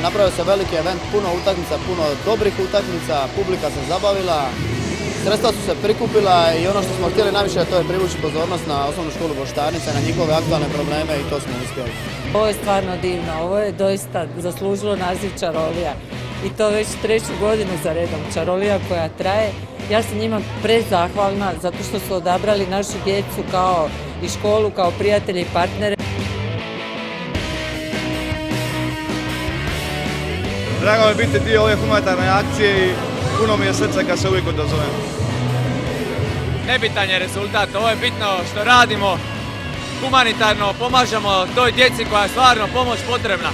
napravio se veliki event, puno utakmica, puno dobrih utakmica, publika se zabavila, sredstva su se prikupila i ono što smo htjeli najviše to je privući pozornost na osnovnu školu Boštarnica, na njihove aktualne probleme i to smo uspjeli. Ovo je stvarno divno, ovo je doista zaslužilo naziv Čarolija i to već 3. godinu za redom. Čarolija koja traje. Ja sam njima prezahvalna zato što su odabrali našu djecu kao i školu, kao prijatelje i partnere. Drago mi je biti dio ove humanitarne akcije i puno mi je srca kad se uvijek odazovem. Nebitan je rezultat, ovo je bitno što radimo, humanitarno pomažemo toj djeci koja je stvarno pomoć potrebna.